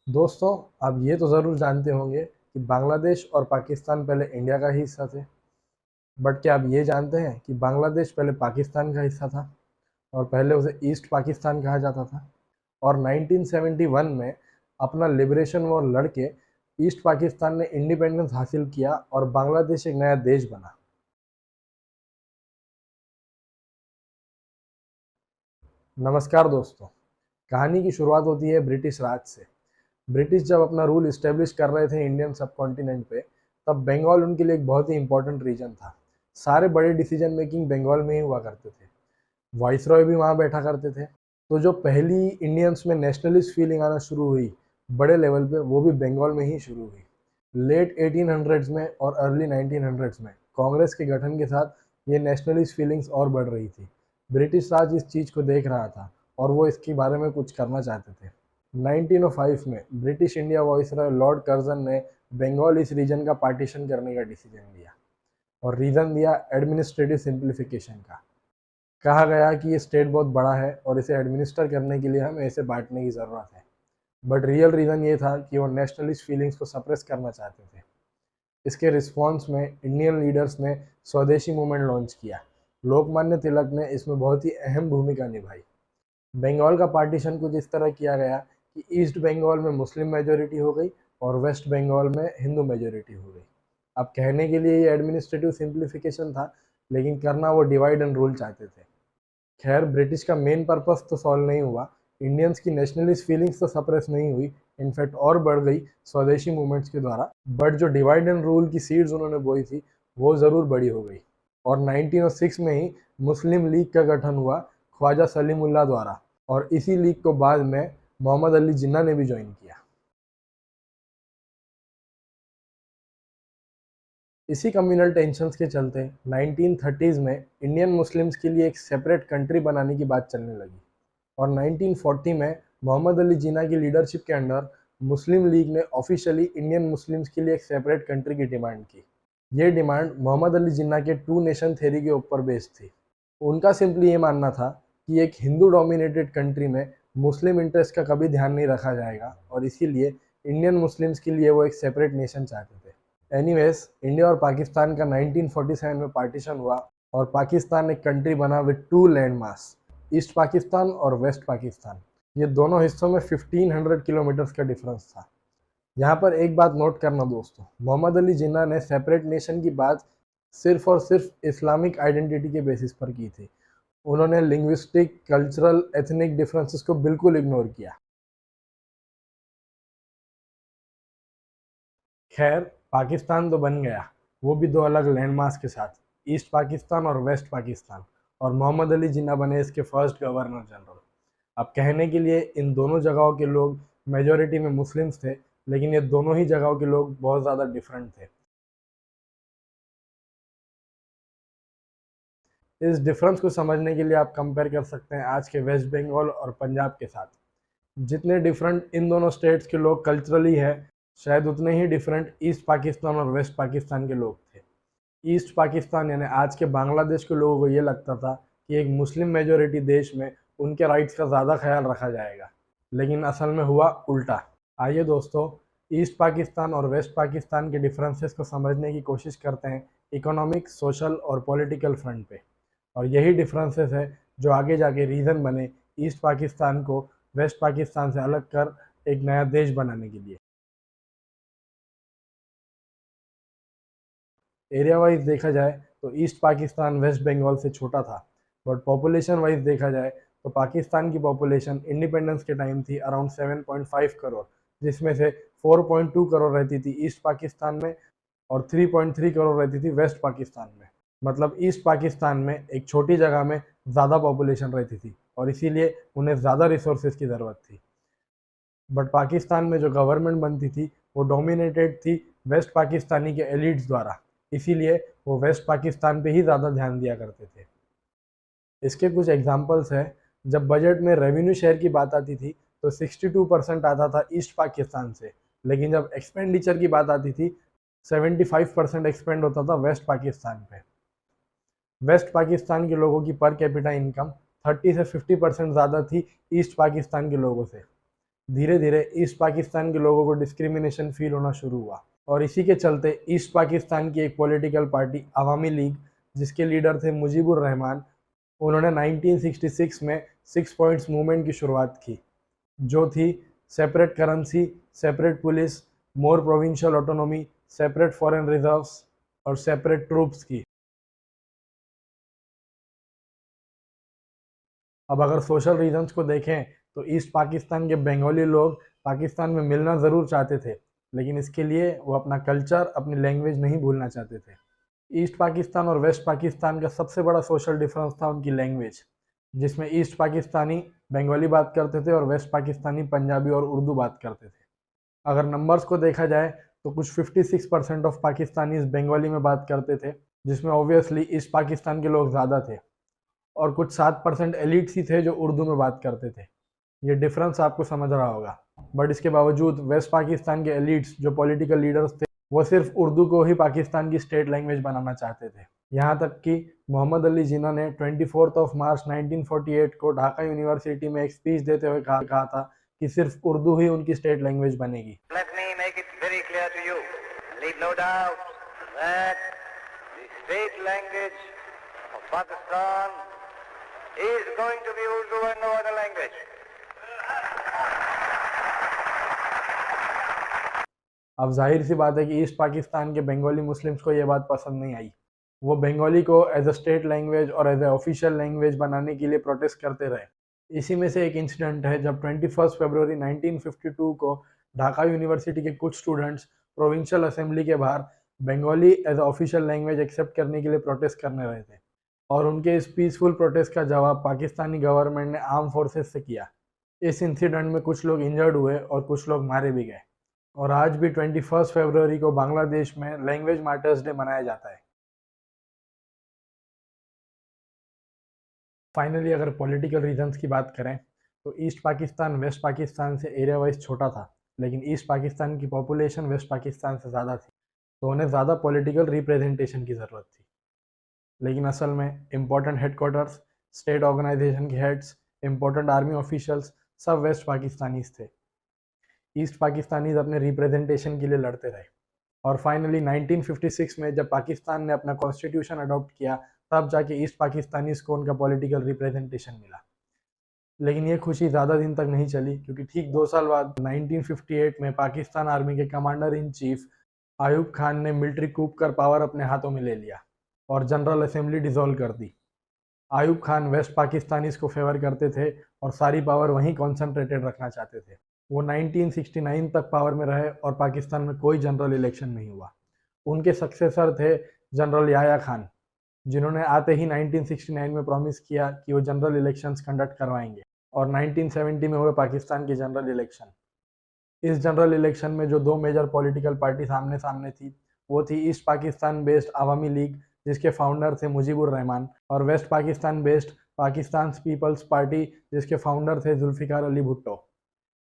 दोस्तों, आप ये तो ज़रूर जानते होंगे कि बांग्लादेश और पाकिस्तान पहले इंडिया का ही हिस्सा थे। बट क्या आप ये जानते हैं कि बांग्लादेश पहले पाकिस्तान का हिस्सा था और पहले उसे ईस्ट पाकिस्तान कहा जाता था। और 1971 में अपना लिबरेशन वॉर लड़के ईस्ट पाकिस्तान ने इंडिपेंडेंस हासिल किया और बांग्लादेश एक नया देश बना। नमस्कार दोस्तों, कहानी की शुरुआत होती है ब्रिटिश राज से। ब्रिटिश जब अपना रूल इस्टेब्लिश कर रहे थे इंडियन सब कॉन्टिनेंट पे, तब बंगाल उनके लिए एक बहुत ही इंपॉर्टेंट रीजन था। सारे बड़े डिसीजन मेकिंग बंगाल में ही हुआ करते थे। वाइसरॉय भी वहाँ बैठा करते थे। तो जो पहली इंडियंस में नेशनलिस्ट फीलिंग आना शुरू हुई बड़े लेवल पे, वो भी बंगाल में ही शुरू हुई। लेट 1800s में और अर्ली 1900s में कांग्रेस के गठन के साथ ये नेशनलिस्ट फीलिंग्स और बढ़ रही थी। ब्रिटिश राज इस चीज़ को देख रहा था और वो इसके बारे में कुछ करना चाहते थे। 1905 में British India viceroy Lord Curzon ने बंगाल इस रीजन का पार्टीशन करने का डिसीजन लिया और रीज़न दिया एडमिनिस्ट्रेटिव सिंप्लीफिकेशन का। कहा गया कि ये स्टेट बहुत बड़ा है और इसे एडमिनिस्टर करने के लिए हमें इसे बांटने की ज़रूरत है। बट रियल रीज़न ये था कि वो नेशनलिस्ट फीलिंग्स को सप्रेस करना चाहते थे। इसके रिस्पॉन्स में इंडियन लीडर्स ने स्वदेशी मूवमेंट लॉन्च किया। लोकमान्य तिलक ने इसमें बहुत ही अहम भूमिका निभाई। बंगाल का पार्टीशन कुछ इस तरह किया गया कि ईस्ट बंगाल में मुस्लिम मेजोरिटी हो गई और वेस्ट बंगाल में हिंदू मेजोरिटी हो गई। अब कहने के लिए ये एडमिनिस्ट्रेटिव सिंप्लीफिकेशन था, लेकिन करना वो डिवाइड एंड रूल चाहते थे। खैर, ब्रिटिश का मेन पर्पस तो सॉल्व नहीं हुआ। इंडियंस की नेशनलिस्ट फीलिंग्स तो सप्रेस नहीं हुई, इनफैक्ट और बढ़ गई स्वदेशी मूवमेंट्स के द्वारा। बट जो डिवाइड एंड रूल की सीड्स उन्होंने बोई थी, वो ज़रूर बड़ी हो गई। और 1906 में ही मुस्लिम लीग का गठन हुआ ख्वाजा सलीमुल्लाह द्वारा, और इसी लीग को बाद में मोहम्मद अली जिन्ना ने भी ज्वाइन किया। इसी कम्युनल टेंशन्स के चलते 1930s में इंडियन मुस्लिम्स के लिए एक सेपरेट कंट्री बनाने की बात चलने लगी और 1940 में मोहम्मद अली जिन्ना की लीडरशिप के अंडर मुस्लिम लीग ने ऑफिशियली इंडियन मुस्लिम्स के लिए एक सेपरेट कंट्री की डिमांड की। ये डिमांड मोहम्मद अली जिन्ना के टू नेशन थ्योरी के ऊपर बेस्ड थी। उनका सिंपली ये मानना था कि एक हिंदू डोमिनेटेड कंट्री में मुस्लिम इंटरेस्ट का कभी ध्यान नहीं रखा जाएगा और इसीलिए इंडियन मुस्लिम्स के लिए वो एक सेपरेट नेशन चाहते थे। एनीवेज, इंडिया और पाकिस्तान का 1947 में पार्टीशन हुआ और पाकिस्तान एक कंट्री बना with two land mass, east Pakistan और वेस्ट पाकिस्तान। ये दोनों हिस्सों में 1500 किलोमीटर्स का डिफरेंस था। यहाँ पर एक बात नोट करना दोस्तों, मोहम्मद अली जिन्ना ने सेपरेट नेशन की बात सिर्फ और सिर्फ इस्लामिक आइडेंटिटी के बेसिस पर की थी। उन्होंने लिंग्विस्टिक, कल्चरल, एथनिक डिफरेंसेस को बिल्कुल इग्नोर किया। खैर, पाकिस्तान तो बन गया, वो भी दो अलग लैंडमास के साथ, ईस्ट पाकिस्तान और वेस्ट पाकिस्तान। और मोहम्मद अली जिन्ना बने इसके फर्स्ट गवर्नर जनरल। अब कहने के लिए इन दोनों जगहों के लोग मेजोरिटी में मुस्लिम्स थे, लेकिन ये दोनों ही जगहों के लोग बहुत ज़्यादा डिफरेंट थे। इस डिफरेंस को समझने के लिए आप कंपेयर कर सकते हैं आज के वेस्ट बंगाल और पंजाब के साथ। जितने डिफरेंट इन दोनों स्टेट्स के लोग कल्चरली है, शायद उतने ही डिफरेंट ईस्ट पाकिस्तान और वेस्ट पाकिस्तान के लोग थे। ईस्ट पाकिस्तान यानी आज के बांग्लादेश के लोगों को ये लगता था कि एक मुस्लिम मेजोरिटी देश में उनके राइट्स का ज़्यादा ख्याल रखा जाएगा, लेकिन असल में हुआ उल्टा। आइए दोस्तों, ईस्ट पाकिस्तान और वेस्ट पाकिस्तान के डिफरेंसेस को समझने की कोशिश करते हैं इकोनॉमिक, सोशल और पॉलिटिकल फ्रंट पे। और यही डिफरेंसेस है जो आगे जाके रीज़न बने ईस्ट पाकिस्तान को वेस्ट पाकिस्तान से अलग कर एक नया देश बनाने के लिए। एरिया वाइज देखा जाए तो ईस्ट पाकिस्तान वेस्ट बंगाल से छोटा था, बट पॉपुलेशन वाइज देखा जाए तो पाकिस्तान की पॉपुलेशन इंडिपेंडेंस के टाइम थी अराउंड 7.5 करोड़, जिसमें से 4.2 करोड़ रहती थी ईस्ट पाकिस्तान में और 3.3 करोड़ रहती थी वेस्ट पाकिस्तान में। मतलब ईस्ट पाकिस्तान में एक छोटी जगह में ज़्यादा पॉपुलेशन रहती थी और इसीलिए उन्हें ज़्यादा रिसोर्सेज की ज़रूरत थी। बट पाकिस्तान में जो गवर्नमेंट बनती थी वो डोमिनेटेड थी वेस्ट पाकिस्तानी के एलिट्स द्वारा, इसीलिए वो वेस्ट पाकिस्तान पे ही ज़्यादा ध्यान दिया करते थे। इसके कुछ एग्जांपल्स हैं। जब बजट में रेवेन्यू शेयर की बात आती थी तो 62% आता था ईस्ट पाकिस्तान से, लेकिन जब एक्सपेंडिचर की बात आती थी 75% एक्सपेंड होता था वेस्ट पाकिस्तान पे। वेस्ट पाकिस्तान के लोगों की पर कैपिटा इनकम 30 से 50% ज़्यादा थी ईस्ट पाकिस्तान के लोगों से। धीरे धीरे ईस्ट पाकिस्तान के लोगों को डिस्क्रिमिनेशन फील होना शुरू हुआ, और इसी के चलते ईस्ट पाकिस्तान की एक पॉलिटिकल पार्टी अवामी लीग, जिसके लीडर थे मुजीबुर रहमान, उन्होंने 1966 में 6 पॉइंट्स मूवमेंट की शुरुआत की, जो थी separate currency, separate police, more provincial autonomy, separate foreign reserves और सेपरेट ट्रूप्स की। अब अगर सोशल रीजंस को देखें तो ईस्ट पाकिस्तान के बंगाली लोग पाकिस्तान में मिलना ज़रूर चाहते थे, लेकिन इसके लिए वो अपना कल्चर, अपनी लैंग्वेज नहीं भूलना चाहते थे। ईस्ट पाकिस्तान और वेस्ट पाकिस्तान का सबसे बड़ा सोशल डिफरेंस था उनकी लैंग्वेज, जिसमें ईस्ट पाकिस्तानी बंगाली बात करते थे और वेस्ट पाकिस्तानी पंजाबी और उर्दू बात करते थे। अगर नंबर्स को देखा जाए तो कुछ 56% ऑफ पाकिस्तानीज बंगाली में बात करते थे, जिसमें ऑब्वियसली ईस्ट पाकिस्तान के लोग ज़्यादा थे, और कुछ 7% एलिट्स ही थे जो उर्दू में बात करते थे। ये डिफरेंस आपको समझ रहा होगा। बट इसके बावजूद वेस्ट पाकिस्तान के एलिट्स जो पॉलिटिकल लीडर्स थे, वो सिर्फ उर्दू को ही पाकिस्तान की स्टेट लैंग्वेज बनाना चाहते थे। यहाँ तक कि मोहम्मद अली जिन्ना ने 24 मार्च 1948 को ढाका यूनिवर्सिटी में एक स्पीच देते हुए कहा था कि सिर्फ उर्दू ही उनकी स्टेट लैंग्वेज बनेगी। Let me make it very clear to you, leave no doubt that the state language of Pakistan is going to be Urdu and no other language. अब जाहिर सी बात है कि ईस्ट पाकिस्तान के बंगाली मुस्लिम्स को ये बात पसंद नहीं आई। वो बंगाली को एज अ स्टेट लैंग्वेज और एज ए ऑफिशियल लैंग्वेज बनाने के लिए प्रोटेस्ट करते रहे। इसी में से एक इंसिडेंट है जब 21 फरवरी 1952 को ढाका यूनिवर्सिटी के कुछ स्टूडेंट्स प्रोविंशियल असेंबली के बाहर Bengali as a official language accept करने के लिए प्रोटेस्ट करने रहे थे, और उनके इस पीसफुल प्रोटेस्ट का जवाब पाकिस्तानी गवर्नमेंट ने आर्म फोर्सेस से किया। इस इंसिडेंट में कुछ लोग इंजर्ड हुए और कुछ लोग मारे भी गए, और आज भी 21 फरवरी को बांग्लादेश में लैंग्वेज मैटर्स डे मनाया जाता है। फाइनली अगर पॉलिटिकल रीजंस की बात करें तो ईस्ट पाकिस्तान वेस्ट पाकिस्तान से एरिया वाइज छोटा था, लेकिन ईस्ट पाकिस्तान की पॉपुलेशन वेस्ट पाकिस्तान से ज़्यादा थी, तो उन्हें ज़्यादा पॉलिटिकल रिप्रेजेंटेशन की ज़रूरत थी। लेकिन असल में इम्पोर्टेंट हेडक्वार्टर्स, स्टेट ऑर्गेनाइजेशन के हेड्स, इम्पोर्टेंट आर्मी ऑफिशियल्स सब वेस्ट पाकिस्तानीज थे। ईस्ट पाकिस्तानीज अपने रिप्रेजेंटेशन के लिए लड़ते रहे, और फाइनली 1956 में जब पाकिस्तान ने अपना कॉन्स्टिट्यूशन अडॉप्ट किया, तब जाके ईस्ट पाकिस्तानीज को उनका पॉलिटिकल रिप्रेजेंटेशन मिला। लेकिन ये खुशी ज़्यादा दिन तक नहीं चली, क्योंकि ठीक 2 साल बाद 1958 में पाकिस्तान आर्मी के commander in chief Ayub Khan ने मिलिट्री कूप कर पावर अपने हाथों में ले लिया और जनरल असेंबली डिसॉल्व कर दी। आयूब खान वेस्ट पाकिस्तानीज को फेवर करते थे और सारी पावर वहीं कॉन्सेंट्रेटेड रखना चाहते थे। वो 1969 तक पावर में रहे और पाकिस्तान में कोई जनरल इलेक्शन नहीं हुआ। उनके सक्सेसर थे जनरल याया खान, जिन्होंने आते ही 1969 में प्रॉमिस किया कि वो जनरल इलेक्शंस कंडक्ट करवाएंगे, और 1970 में हुए पाकिस्तान के जनरल इलेक्शन। इस जनरल इलेक्शन में जो 2 मेजर पॉलिटिकल पार्टी सामने सामने थी, वो थी ईस्ट पाकिस्तान बेस्ड अवामी लीग, जिसके फाउंडर थे मुजीबुर रहमान, और वेस्ट पाकिस्तान बेस्ड पाकिस्तान पीपल्स पार्टी, जिसके फाउंडर थे जुल्फिकार अली भुट्टो।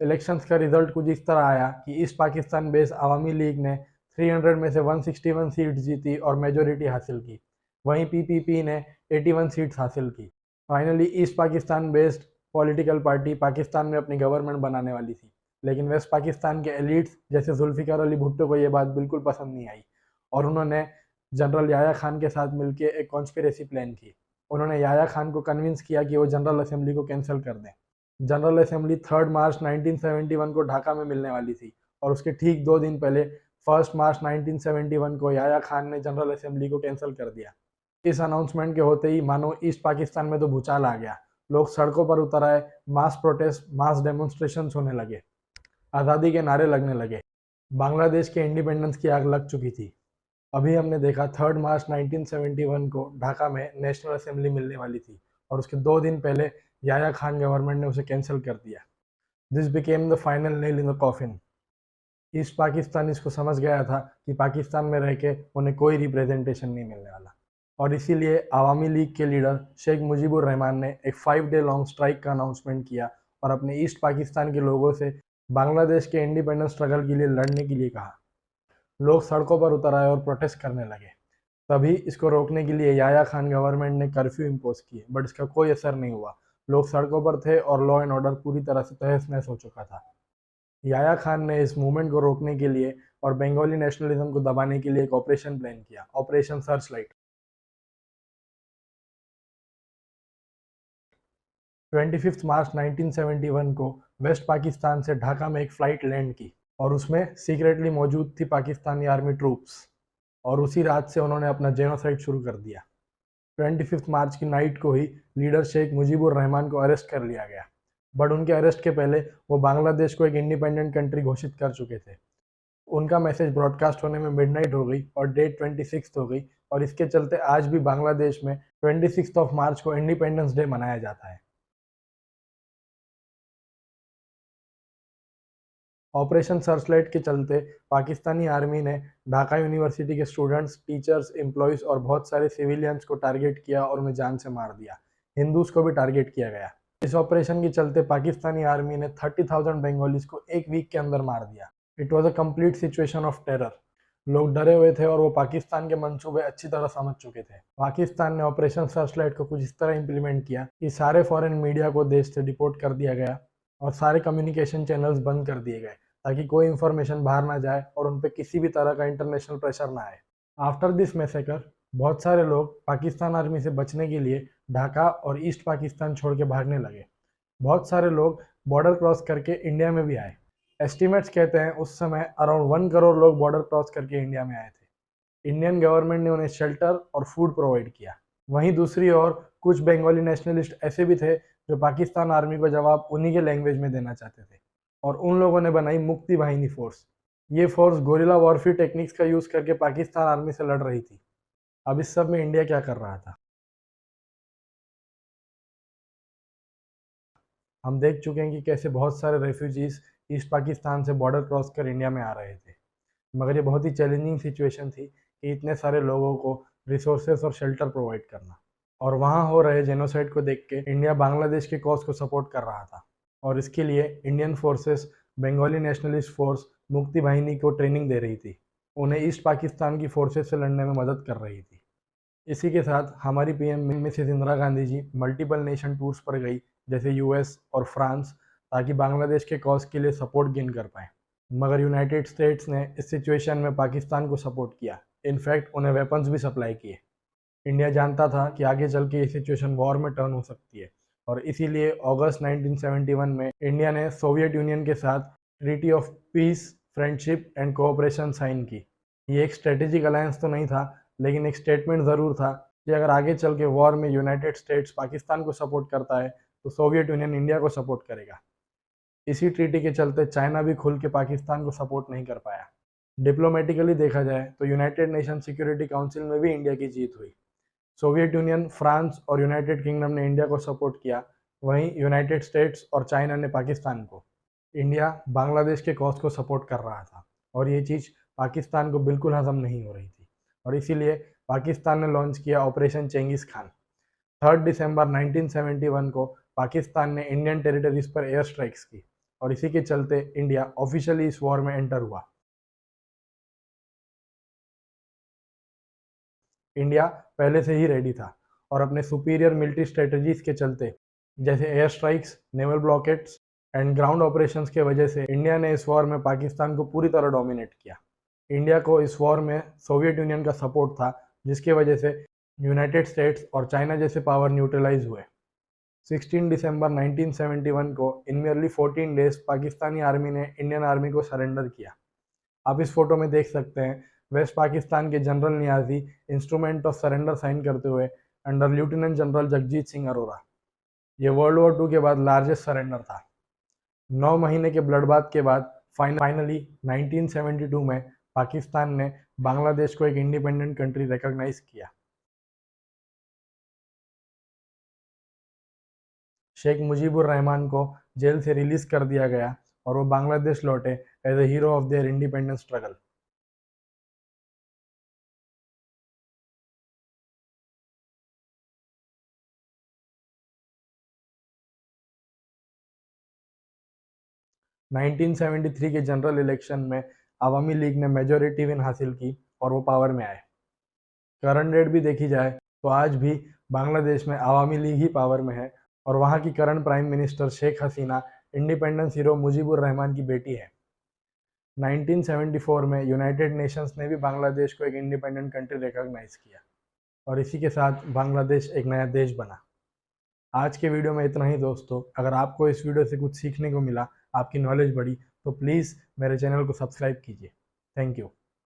इलेक्शंस का रिजल्ट कुछ इस तरह आया कि ईस्ट पाकिस्तान बेस्ड अवामी लीग ने 300 में से 161 सीट जीती और मेजोरिटी हासिल की। वहीं पीपीपी ने 81 सीट्स हासिल की। Finally east Pakistan based political party Pakistan में अपनी गवर्नमेंट बनाने वाली थी, लेकिन वेस्ट पाकिस्तान के एलिट्स जैसे जुल्फिकार अली भुट्टो को ये बात बिल्कुल पसंद नहीं आई, और उन्होंने जनरल याया खान के साथ मिलकर एक कॉन्स्पिरेसी प्लान की। उन्होंने याया खान को कन्विंस किया कि वो जनरल असेंबली को कैंसिल कर दें। जनरल असेंबली 3 मार्च 1971 को ढाका में मिलने वाली थी, और उसके ठीक 2 दिन पहले 1 मार्च 1971 को याया खान ने जनरल असेंबली को कैंसिल कर दिया। इस अनाउंसमेंट के होते ही मानो ईस्ट पाकिस्तान में तो भूचाल आ गया। लोग सड़कों पर उतर आए, मास प्रोटेस्ट, मास डेमोन्स्ट्रेशन होने लगे, आज़ादी के नारे लगने लगे। बांग्लादेश के इंडिपेंडेंस की आग लग चुकी थी। अभी हमने देखा 3 मार्च 1971 को ढाका में नेशनल असेंबली मिलने वाली थी, और उसके 2 दिन पहले याया खान गवर्नमेंट ने उसे कैंसिल कर दिया। This became the final nail in the coffin. East Pakistan इसको समझ गया था कि पाकिस्तान में रह के उन्हें कोई रिप्रेजेंटेशन नहीं मिलने वाला, और इसीलिए अवामी लीग के लीडर शेख मुजीबुर रहमान ने एक 5 डे लॉन्ग स्ट्राइक का अनाउंसमेंट किया और अपने ईस्ट पाकिस्तान के लोगों से बांग्लादेश के इंडिपेंडेंस स्ट्रगल के लिए लड़ने के लिए कहा। लोग सड़कों पर उतर आए और प्रोटेस्ट करने लगे। तभी इसको रोकने के लिए याया खान गवर्नमेंट ने कर्फ्यू इम्पोज किए, बट इसका कोई असर नहीं हुआ। लोग सड़कों पर थे और लॉ एंड ऑर्डर पूरी तरह से तहस नहस हो चुका था। याया खान ने इस मूवमेंट को रोकने के लिए और बंगाली नेशनलिज्म को दबाने के लिए एक ऑपरेशन प्लान किया, ऑपरेशन सर्चलाइट। 25 मार्च 1971 को वेस्ट पाकिस्तान से ढाका में एक फ्लाइट लैंड की और उसमें सीक्रेटली मौजूद थी पाकिस्तानी आर्मी ट्रूप्स, और उसी रात से उन्होंने अपना जेनोसाइड शुरू कर दिया। 25 मार्च की नाइट को ही लीडर शेख मुजीबुर रहमान को अरेस्ट कर लिया गया, बट उनके अरेस्ट के पहले वो बांग्लादेश को एक इंडिपेंडेंट कंट्री घोषित कर चुके थे। उनका मैसेज ब्रॉडकास्ट होने में मिडनाइट हो गई और डेट 26 हो गई, और इसके चलते आज भी बांग्लादेश में 26 मार्च को इंडिपेंडेंस डे मनाया जाता है। ऑपरेशन सर्चलाइट के चलते पाकिस्तानी आर्मी ने ढाका यूनिवर्सिटी के स्टूडेंट्स, टीचर्स, एम्प्लॉयज़ और बहुत सारे सिविलियंस को टारगेट किया और उन्हें जान से मार दिया। हिंदूज को भी टारगेट किया गया। इस ऑपरेशन के चलते पाकिस्तानी आर्मी ने 30,000 बंगालीज को एक वीक के अंदर मार दिया। It was a complete situation of terror. लोग डरे हुए थे और वो पाकिस्तान के मंसूबे अच्छी तरह समझ चुके थे। पाकिस्तान ने ऑपरेशन सर्चलाइट को कुछ इस तरह इम्प्लीमेंट किया कि सारे फॉरेन मीडिया को देश से डिपोर्ट कर दिया गया और सारे कम्युनिकेशन चैनल्स बंद कर दिए गए, ताकि कोई इन्फॉर्मेशन बाहर ना जाए और उन पर किसी भी तरह का इंटरनेशनल प्रेशर ना आए। आफ्टर दिस मैसेकर बहुत सारे लोग पाकिस्तान आर्मी से बचने के लिए ढाका और ईस्ट पाकिस्तान छोड़ के भागने लगे। बहुत सारे लोग बॉर्डर क्रॉस करके इंडिया में भी आए। एस्टिमेट्स कहते हैं उस समय अराउंड 1 करोड़ लोग बॉर्डर क्रॉस करके इंडिया में आए थे। इंडियन गवर्नमेंट ने उन्हें शेल्टर और फूड प्रोवाइड किया। वहीं दूसरी ओर कुछ बंगाली नेशनलिस्ट ऐसे भी थे जो पाकिस्तान आर्मी को जवाब उन्हीं के लैंग्वेज में देना चाहते थे, और उन लोगों ने बनाई मुक्ति वाहिनी फोर्स। ये फोर्स गोरिल्ला वॉरफेयर टेक्निक्स का यूज करके पाकिस्तान आर्मी से लड़ रही थी। अब इस सब में इंडिया क्या कर रहा था? हम देख चुके हैं कि कैसे बहुत सारे रेफ्यूजीज ईस्ट पाकिस्तान से बॉर्डर क्रॉस कर इंडिया में आ रहे थे, मगर ये बहुत ही चैलेंजिंग सिचुएशन थी कि इतने सारे लोगों को रिसोर्सेस और शेल्टर प्रोवाइड करना। और वहाँ हो रहे जेनोसाइड को देख के इंडिया बांग्लादेश के कॉज को सपोर्ट कर रहा था, और इसके लिए Indian forces Bengali nationalist force मुक्ति वाहिनी को ट्रेनिंग दे रही थी, उन्हें ईस्ट पाकिस्तान की फोर्सेस से लड़ने में मदद कर रही थी। इसी के साथ हमारी PM Mrs Indira Gandhi ji multiple nation tours पर गई, जैसे यूएस और फ्रांस, ताकि बांग्लादेश के कॉज के लिए सपोर्ट गेन कर पाए। मगर यूनाइटेड स्टेट्स ने इस सिचुएशन में पाकिस्तान को सपोर्ट किया, इनफैक्ट उन्हें वेपन्स भी सप्लाई किए। इंडिया जानता था कि आगे चल के ये सिचुएशन वॉर में टर्न हो सकती है, और इसीलिए अगस्त 1971 में इंडिया ने सोवियत यूनियन के साथ treaty of peace, friendship and cooperation sign की। ये एक स्ट्रेटेजिक अलायंस तो नहीं था, लेकिन एक स्टेटमेंट ज़रूर था कि अगर आगे चल के वॉर में यूनाइटेड स्टेट्स पाकिस्तान को सपोर्ट करता है तो सोवियत यूनियन इंडिया को सपोर्ट करेगा। इसी ट्रीटी के चलते चाइना भी खुल के पाकिस्तान को सपोर्ट नहीं कर पाया। डिप्लोमेटिकली देखा जाए तो यूनाइटेड नेशन सिक्योरिटी काउंसिल में भी इंडिया की जीत हुई। सोवियत यूनियन, फ्रांस और यूनाइटेड किंगडम ने इंडिया को सपोर्ट किया, वहीं यूनाइटेड स्टेट्स और चाइना ने पाकिस्तान को। इंडिया बांग्लादेश के कॉज को सपोर्ट कर रहा था, और ये चीज़ पाकिस्तान को बिल्कुल हजम नहीं हो रही थी, और इसीलिए पाकिस्तान ने लॉन्च किया ऑपरेशन चेंगिस खान। 3 दिसंबर 1971 को पाकिस्तान ने इंडियन टेरिटरीज पर एयर स्ट्राइक्स की, और इसी के चलते इंडिया ऑफिशियली इस वॉर में एंटर हुआ। इंडिया पहले से ही रेडी था, और अपने सुपीरियर मिलिट्री स्ट्रेटजीज के चलते, जैसे air strikes, naval blockades and ground operations के वजह से इंडिया ने इस वॉर में पाकिस्तान को पूरी तरह डोमिनेट किया। इंडिया को इस वॉर में सोवियत यूनियन का सपोर्ट था, जिसकी वजह से यूनाइटेड स्टेट्स और चाइना जैसे पावर न्यूट्रलाइज हुए। 16 दिसंबर 1971 को इन मेयरली 14 डेज पाकिस्तानी आर्मी ने इंडियन आर्मी को सरेंडर किया। आप इस फोटो में देख सकते हैं वेस्ट पाकिस्तान के general Niazi instrument of surrender sign करते हुए under lieutenant general Jagjit Singh Arora. ये वर्ल्ड वॉर 2 के बाद लार्जेस्ट सरेंडर था। 9 महीने के ब्लडबाथ के बाद फाइनली 1972 में पाकिस्तान ने बांग्लादेश को एक इंडिपेंडेंट कंट्री रिकॉग्नाइज किया। शेख मुजीबुर रहमान को जेल से रिलीज कर दिया गया, और वो बांग्लादेश लौटे as a hero of their independence struggle. Nineteen 1973 के जनरल इलेक्शन में आवामी लीग ने मेजोरिटी विन हासिल की और वो पावर में आए। करंट डेट भी देखी जाए तो आज भी बांग्लादेश में आवामी लीग ही पावर में है, और वहाँ की current prime minister Sheikh Hasina independence hero Mujibur Rahman की बेटी है। 1974 में यूनाइटेड नेशंस ने भी बांग्लादेश को एक इंडिपेंडेंट कंट्री रिकॉग्नाइज किया और इसी के साथ बांग्लादेश एक नया देश बना। आज के वीडियो में इतना ही दोस्तों। अगर आपको इस वीडियो से कुछ सीखने को मिला, आपकी नॉलेज बढ़ी, तो प्लीज़ मेरे चैनल को सब्सक्राइब कीजिए। Thank you.